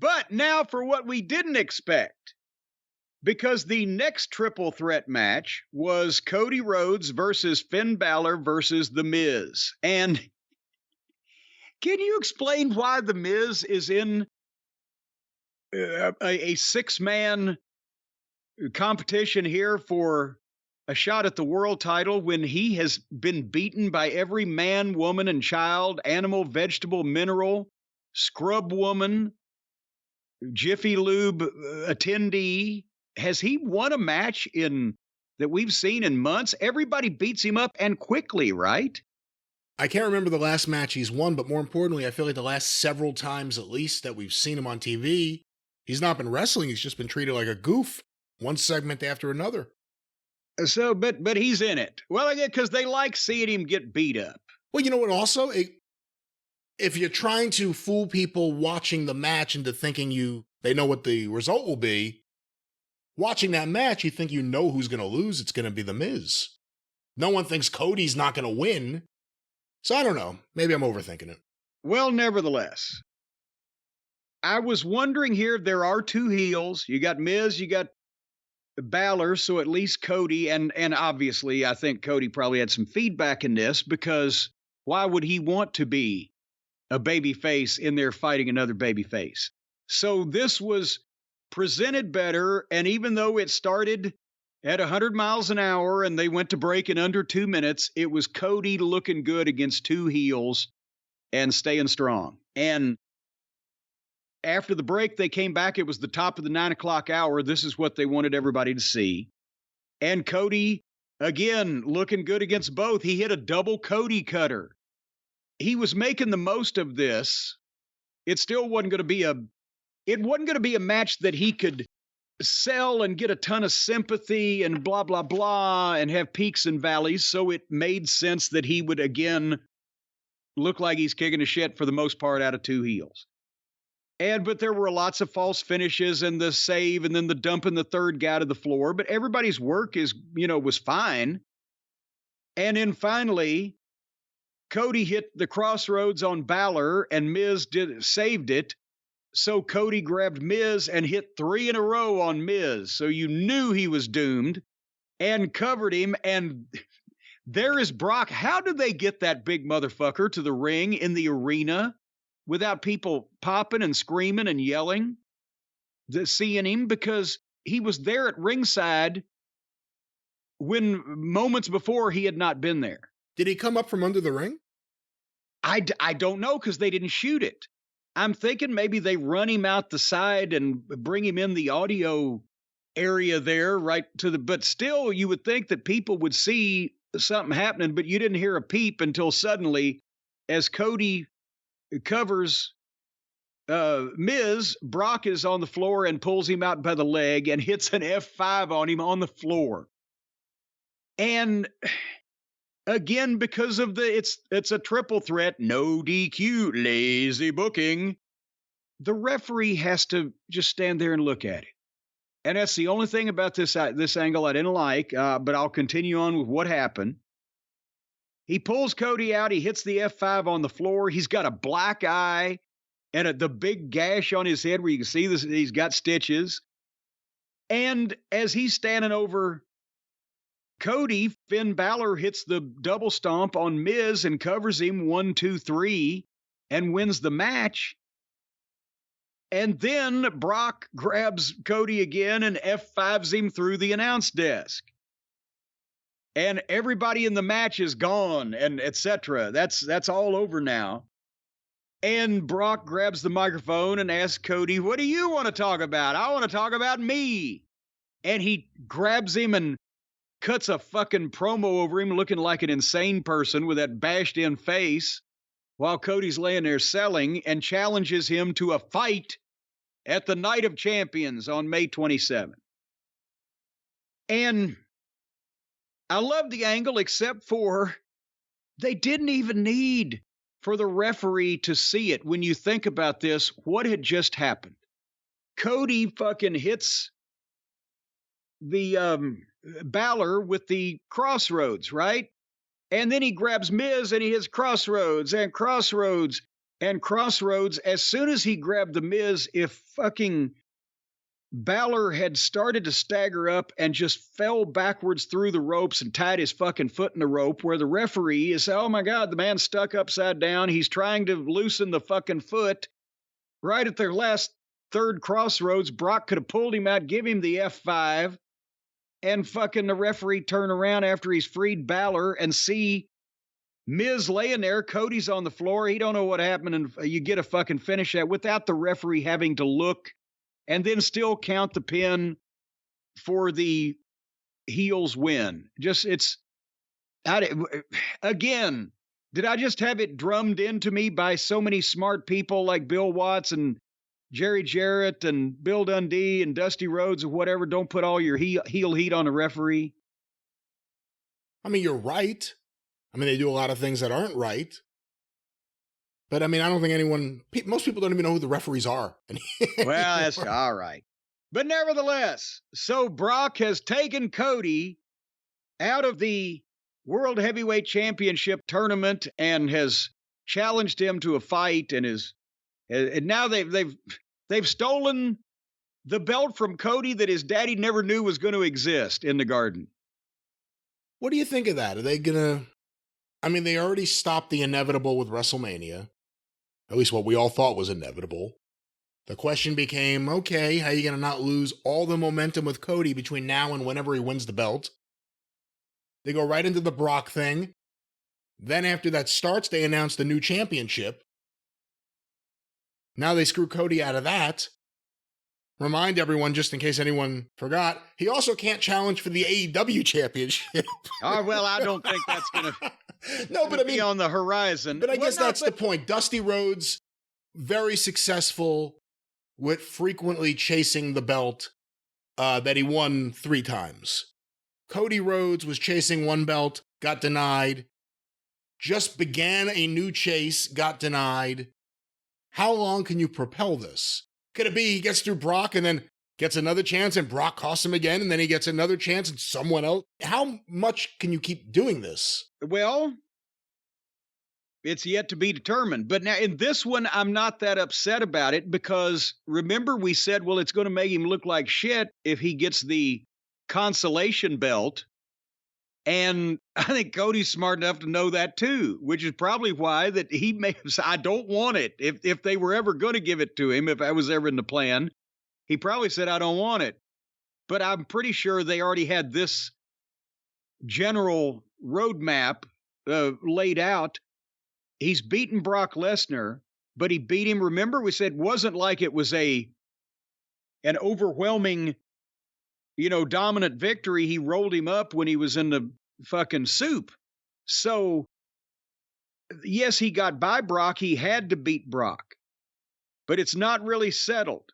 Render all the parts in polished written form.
But now for what we didn't expect. Because the next triple threat match was Cody Rhodes versus Finn Balor versus The Miz. And can you explain why The Miz is in a six-man competition here for a shot at the world title when he has been beaten by every man, woman, and child, animal, vegetable, mineral, scrub woman, Jiffy Lube attendee? Has he won a match that we've seen in months? Everybody beats him up and quickly, right? I can't remember the last match he's won, but more importantly, I feel like the last several times at least that we've seen him on TV, he's not been wrestling. He's just been treated like a goof, one segment after another. So, but he's in it. Well, I get because they like seeing him get beat up. Well, you know what? Also, if you're trying to fool people watching the match into thinking they know what the result will be, watching that match, you think you know who's going to lose. It's going to be The Miz. No one thinks Cody's not going to win. So I don't know. Maybe I'm overthinking it. Well, nevertheless, I was wondering here, there are two heels. You got Miz, you got Balor, so at least Cody, and obviously I think Cody probably had some feedback in this, because why would he want to be a baby face in there fighting another baby face? So this was presented better, and even though it started at 100 miles an hour and they went to break in under 2 minutes, it was Cody looking good against two heels and staying strong. And after the break, they came back. It was the top of the 9 o'clock hour. This is what they wanted everybody to see. And Cody, again, looking good against both. He hit a double Cody cutter. He was making the most of this. It still wasn't going to be a match that he could sell and get a ton of sympathy and blah, blah, blah, and have peaks and valleys. So it made sense that he would again look like he's kicking a shit for the most part out of two heels. But there were lots of false finishes and the save and then the dumping the third guy to the floor. But everybody's work was fine. And then finally, Cody hit the crossroads on Balor and Miz saved it. So Cody grabbed Miz and hit 3 in a row on Miz. So you knew he was doomed and covered him. And there is Brock. How did they get that big motherfucker to the ring in the arena without people popping and screaming and yelling, seeing him? Because he was there at ringside when moments before he had not been there. Did he come up from under the ring? I don't know, because they didn't shoot it. I'm thinking maybe they run him out the side and bring him in the audio area there, right to but still you would think that people would see something happening, but you didn't hear a peep until suddenly, as Cody covers Miz, Brock is on the floor and pulls him out by the leg and hits an F5 on him on the floor. And again, because of it's a triple threat, no DQ, lazy booking, the referee has to just stand there and look at it. And that's the only thing about this angle I didn't like, but I'll continue on with what happened. He pulls Cody out. He hits the F5 on the floor. He's got a black eye and the big gash on his head where you can see this. He's got stitches. And as he's standing over Cody, Finn Balor hits the double stomp on Miz and covers him 1, 2, 3 and wins the match. And then Brock grabs Cody again and F5s him through the announce desk. And everybody in the match is gone and etc. That's all over now. And Brock grabs the microphone and asks Cody, "What do you want to talk about?" "I want to talk about me." And he grabs him and cuts a fucking promo over him looking like an insane person with that bashed in face while Cody's laying there selling, and challenges him to a fight at the Night of Champions on May 27th. And I love the angle, except for they didn't even need for the referee to see it. When you think about this, what had just happened? Cody fucking hits the Balor with the crossroads, right? And then he grabs Miz and he hits crossroads and crossroads. And Crossroads, as soon as he grabbed the Miz, if fucking Balor had started to stagger up and just fell backwards through the ropes and tied his fucking foot in the rope, where the referee is, oh my God, the man's stuck upside down. He's trying to loosen the fucking foot. Right at their last third Crossroads, Brock could have pulled him out, give him the F5, and fucking the referee turn around after he's freed Balor and see Miz laying there. Cody's on the floor. He don't know what happened, and you get a fucking finish that without the referee having to look and then still count the pin for the heels win. Just, again, did I just have it drummed into me by so many smart people like Bill Watts and Jerry Jarrett and Bill Dundee and Dusty Rhodes or whatever? Don't put all your heel heat on a referee. I mean, you're right. I mean, they do a lot of things that aren't right. But I mean, I don't think most people don't even know who the referees are. Well, that's all right. But nevertheless, so Brock has taken Cody out of the World Heavyweight Championship tournament and has challenged him to a fight, and now they've stolen the belt from Cody that his daddy never knew was going to exist in the Garden. What do you think of that? Are they gonna? I mean, they already stopped the inevitable with WrestleMania. At least what we all thought was inevitable. The question became, okay, how are you going to not lose all the momentum with Cody between now and whenever he wins the belt? They go right into the Brock thing. Then after that starts, they announce the new championship. Now they screw Cody out of that. Remind everyone, just in case anyone forgot, he also can't challenge for the AEW championship. Oh, well, I don't think that's going to... No, but I mean, on the horizon. But I guess that's the point. Dusty Rhodes, very successful with frequently chasing the belt that he won 3 times. Cody Rhodes was chasing one belt, got denied. Just began a new chase, got denied. How long can you propel this? Could it be he gets through Brock and then gets another chance and Brock costs him again, and then he gets another chance and someone else? How much can you keep doing this? Well, it's yet to be determined. But now in this one, I'm not that upset about it because remember we said, well, it's going to make him look like shit if he gets the consolation belt. And I think Cody's smart enough to know that too, which is probably why that he may have said, I don't want it. If they were ever going to give it to him, if I was ever in the plan, he probably said, I don't want it. But I'm pretty sure they already had this general roadmap laid out. He's beaten Brock Lesnar, but he beat him. Remember, we said wasn't like it was an overwhelming, dominant victory. He rolled him up when he was in the fucking soup. So, yes, he got by Brock. He had to beat Brock, but it's not really settled.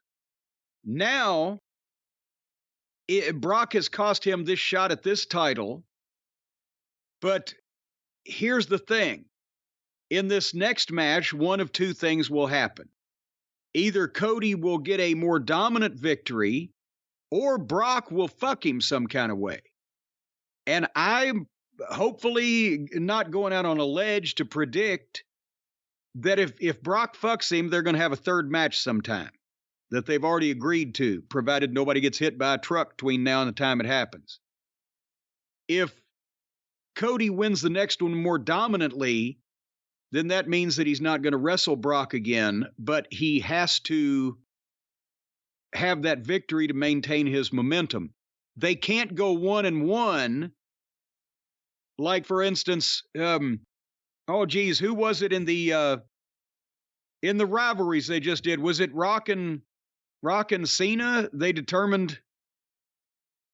Now, Brock has cost him this shot at this title, but here's the thing. In this next match, one of two things will happen. Either Cody will get a more dominant victory, or Brock will fuck him some kind of way. And I'm hopefully not going out on a ledge to predict that if Brock fucks him, they're going to have a third match sometime that they've already agreed to, provided nobody gets hit by a truck between now and the time it happens. If Cody wins the next one more dominantly, then that means that he's not going to wrestle Brock again, but he has to have that victory to maintain his momentum. They can't go 1-1. Like, for instance, who was it in the rivalries they just did? Was it Rock and Cena? They determined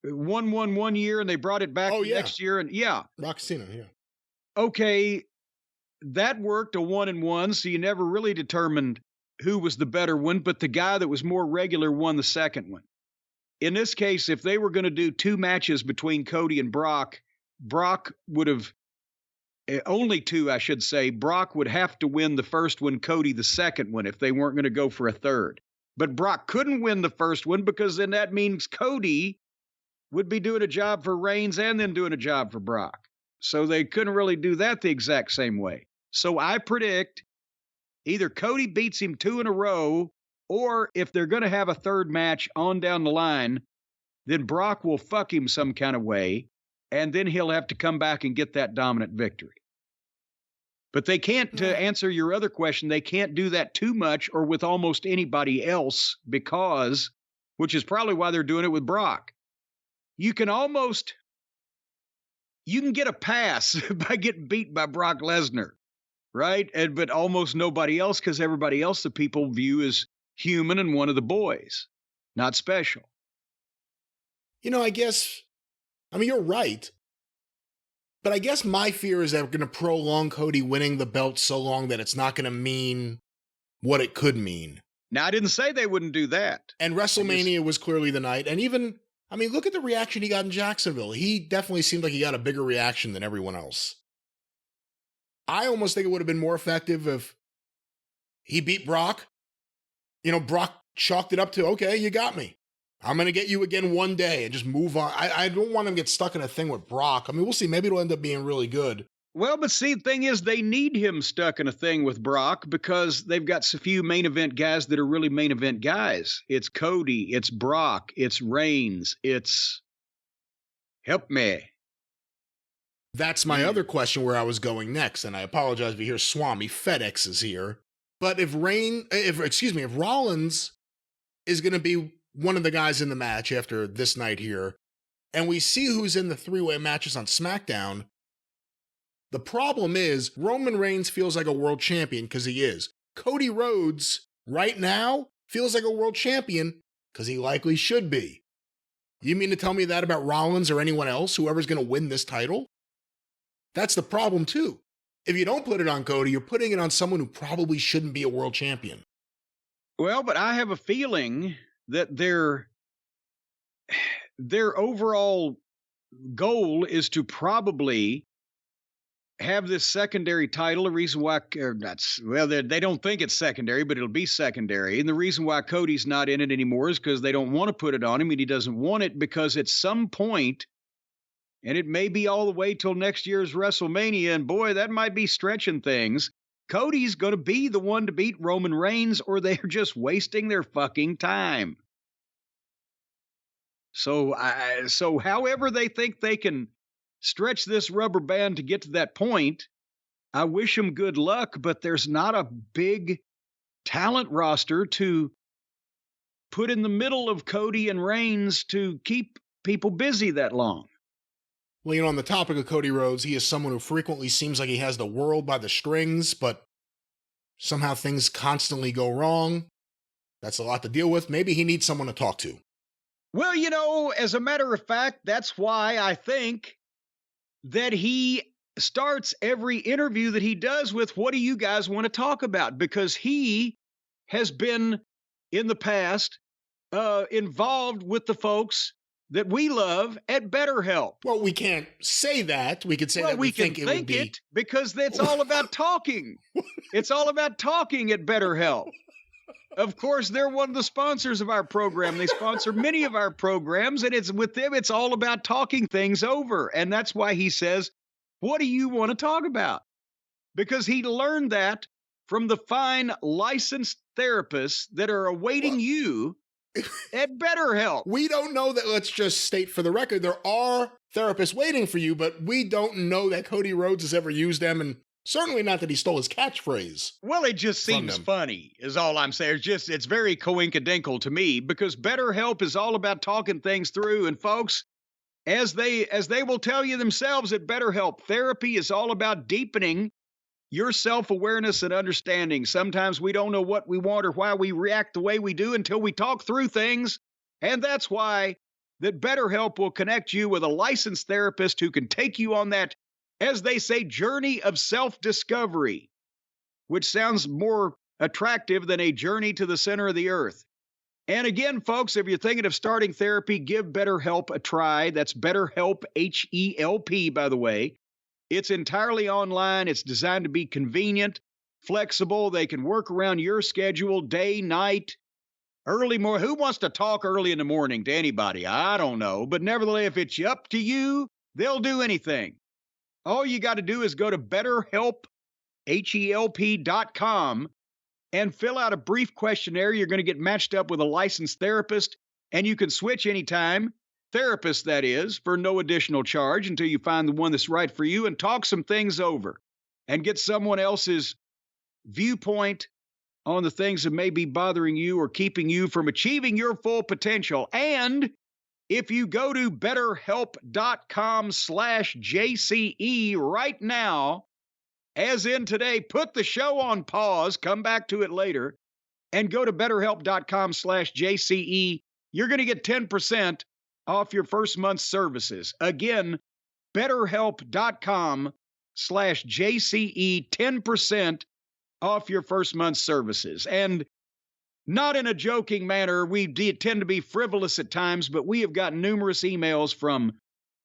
1-1 one year and they brought it back next year. And Rock Cena, yeah. Okay, that worked, a 1-1, so you never really determined who was the better one, but the guy that was more regular won the second one. In this case, if they were going to do 2 matches between Cody and Brock would have, only 2, I should say, Brock would have to win the first one, Cody the second one, if they weren't going to go for a third. But Brock couldn't win the first one because then that means Cody would be doing a job for Reigns and then doing a job for Brock. So they couldn't really do that the exact same way. So I predict Either Cody beats him 2 in a row, or if they're going to have a third match on down the line, then Brock will fuck him some kind of way, and then he'll have to come back and get that dominant victory. But they can't, to answer your other question, they can't do that too much or with almost anybody else because, which is probably why they're doing it with Brock. You can get a pass by getting beat by Brock Lesnar, right? But almost nobody else, because everybody else the people view as human and one of the boys, not special. I guess, you're right. But I guess my fear is that we're going to prolong Cody winning the belt so long that it's not going to mean what it could mean. Now, I didn't say they wouldn't do that. And WrestleMania was clearly the night. And even, look at the reaction he got in Jacksonville. He definitely seemed like he got a bigger reaction than everyone else. I almost think it would have been more effective if he beat Brock. Brock chalked it up to, okay, you got me. I'm going to get you again one day and just move on. I don't want him to get stuck in a thing with Brock. We'll see. Maybe it'll end up being really good. Well, but see, the thing is, they need him stuck in a thing with Brock because they've got so few main event guys that are really main event guys. It's Cody, it's Brock, it's Reigns, it's... Help me. That's my other question where I was going next, and I apologize if you hear Swami. FedEx is here. But if Rollins is going to be one of the guys in the match after this night here, and we see who's in the three-way matches on SmackDown, the problem is Roman Reigns feels like a world champion because he is. Cody Rhodes, right now, feels like a world champion because he likely should be. You mean to tell me that about Rollins or anyone else, whoever's going to win this title? That's the problem, too. If you don't put it on Cody, you're putting it on someone who probably shouldn't be a world champion. Well, but I have a feeling that their overall goal is to probably have this secondary title. The reason why, they don't think it's secondary, but it'll be secondary. And the reason why Cody's not in it anymore is because they don't want to put it on him, and he doesn't want it because at some point, and it may be all the way till next year's WrestleMania, and boy, that might be stretching things, Cody's going to be the one to beat Roman Reigns, or they're just wasting their fucking time. So however they think they can stretch this rubber band to get to that point, I wish them good luck, but there's not a big talent roster to put in the middle of Cody and Reigns to keep people busy that long. Well, on the topic of Cody Rhodes, he is someone who frequently seems like he has the world by the strings, but somehow things constantly go wrong. That's a lot to deal with. Maybe he needs someone to talk to. Well, as a matter of fact, that's why I think that he starts every interview that he does with, what do you guys want to talk about? Because he has been, in the past, involved with the folks that we love at BetterHelp. Well, we can't say that. We could say that we think it would be. Because it's all about talking. It's all about talking at BetterHelp. Of course, they're one of the sponsors of our program. They sponsor many of our programs, and it's with them, it's all about talking things over. And that's why he says, what do you want to talk about? Because he learned that from the fine licensed therapists that are awaiting you at BetterHelp. We don't know that. Let's just state for the record, there are therapists waiting for you, but we don't know that Cody Rhodes has ever used them, and certainly not that he stole his catchphrase. Well, it just seems funny, is all I'm saying. It's very coincidental to me, because BetterHelp is all about talking things through. And folks, as they will tell you themselves at BetterHelp, therapy is all about deepening your self-awareness and understanding. Sometimes we don't know what we want or why we react the way we do until we talk through things. And that's why that BetterHelp will connect you with a licensed therapist who can take you on that, as they say, journey of self-discovery, which sounds more attractive than a journey to the center of the earth. And again, folks, if you're thinking of starting therapy, give BetterHelp a try. That's BetterHelp, H-E-L-P, by the way. It's entirely online. It's designed to be convenient, flexible. They can work around your schedule, day, night, early morning. Who wants to talk early in the morning to anybody? I don't know. But nevertheless, if it's up to you, they'll do anything. All you got to do is go to BetterHelp, HELP.com, and fill out a brief questionnaire. You're going to get matched up with a licensed therapist, and you can switch anytime. Therapist, that is, for no additional charge until you find the one that's right for you, and talk some things over and get someone else's viewpoint on the things that may be bothering you or keeping you from achieving your full potential. And if you go to betterhelp.com/JCE right now, as in today, put the show on pause, come back to it later, and go to betterhelp.com/JCE, you're going to get 10% off your first month's services. Again, betterhelp.com/JCE, 10% off your first month's services. And not in a joking manner, we tend to be frivolous at times, but we have gotten numerous emails from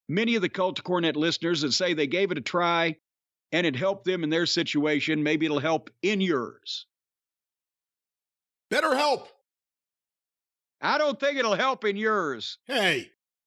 many of the Cult of Cornette listeners that say they gave it a try and it helped them in their situation. Maybe it'll help in yours. BetterHelp. I don't think it'll help in yours. Hey,